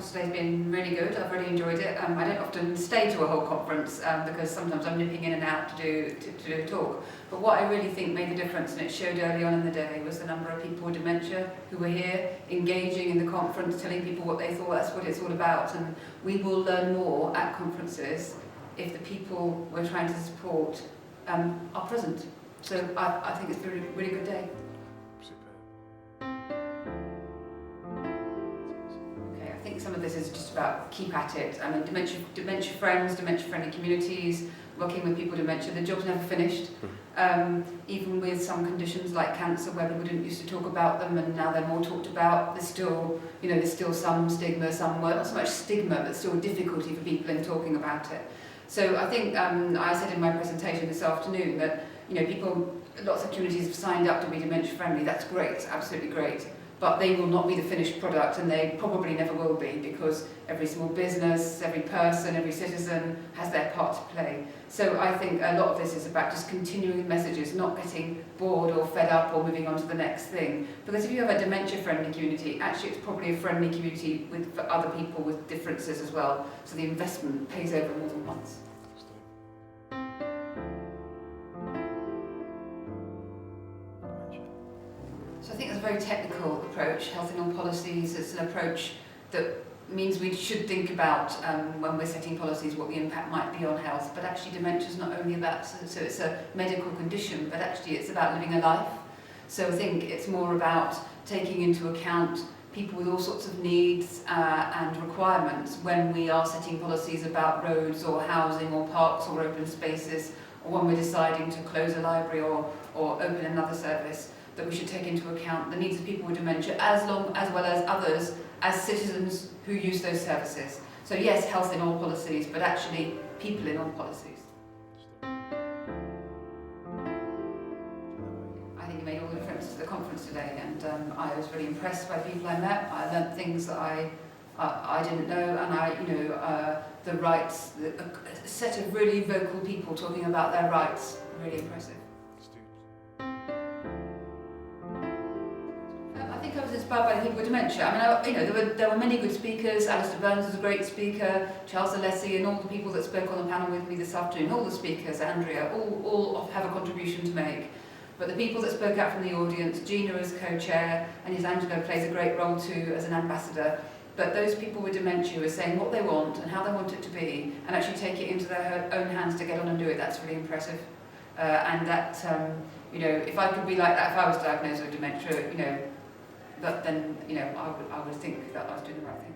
conference today has been really good. I've really enjoyed it. I don't often stay to a whole conference because sometimes I'm nipping in and out to do a talk. But what I really think made the difference, and it showed early on in the day, was the number of people with dementia who were here, engaging in the conference, telling people what they thought. That's what it's all about. And we will learn more at conferences if the people we're trying to support are present. So I think it's been a really good day. I think some of this is just about keep at it. I mean, dementia friends, dementia-friendly communities, working with people with dementia, the job's never finished. Even with some conditions like cancer, where people didn't used to talk about them and now they're more talked about, there's still some stigma, not so much stigma, but still difficulty for people in talking about it. So I think I said in my presentation this afternoon that lots of communities have signed up to be dementia-friendly. That's great, absolutely great. But they will not be the finished product, and they probably never will be, because every small business, every person, every citizen has their part to play. So I think a lot of this is about just continuing messages, not getting bored or fed up or moving on to the next thing. Because if you have a dementia-friendly community, actually it's probably a friendly community for other people with differences as well. So the investment pays over more than once. So I think it's a very technical approach. Health in all policies is an approach that means we should think about when we're setting policies what the impact might be on health. But actually dementia is not only about, so it's a medical condition, but actually it's about living a life. So I think it's more about taking into account people with all sorts of needs and requirements when we are setting policies about roads or housing or parks or open spaces, or when we're deciding to close a library or open another service, that we should take into account the needs of people with dementia as well as others as citizens who use those services. So yes, health in all policies, but actually people in all policies. I think it made all the difference to the conference today, and I was really impressed by the people I met. I learnt things that I didn't know, and the rights, a set of really vocal people talking about their rights, really impressive. I think I was inspired by the people with dementia. I mean, there were many good speakers. Alistair Burns was a great speaker, Charles Alessi, and all the people that spoke on the panel with me this afternoon, all the speakers, Andrea, all have a contribution to make. But the people that spoke out from the audience, Gina as co-chair, and yes, Angela plays a great role too as an ambassador. But those people with dementia were saying what they want and how they want it to be, and actually take it into their own hands to get on and do it. That's really impressive. And that, if I could be like that, if I was diagnosed with dementia, but then, I would think that I was doing the right thing.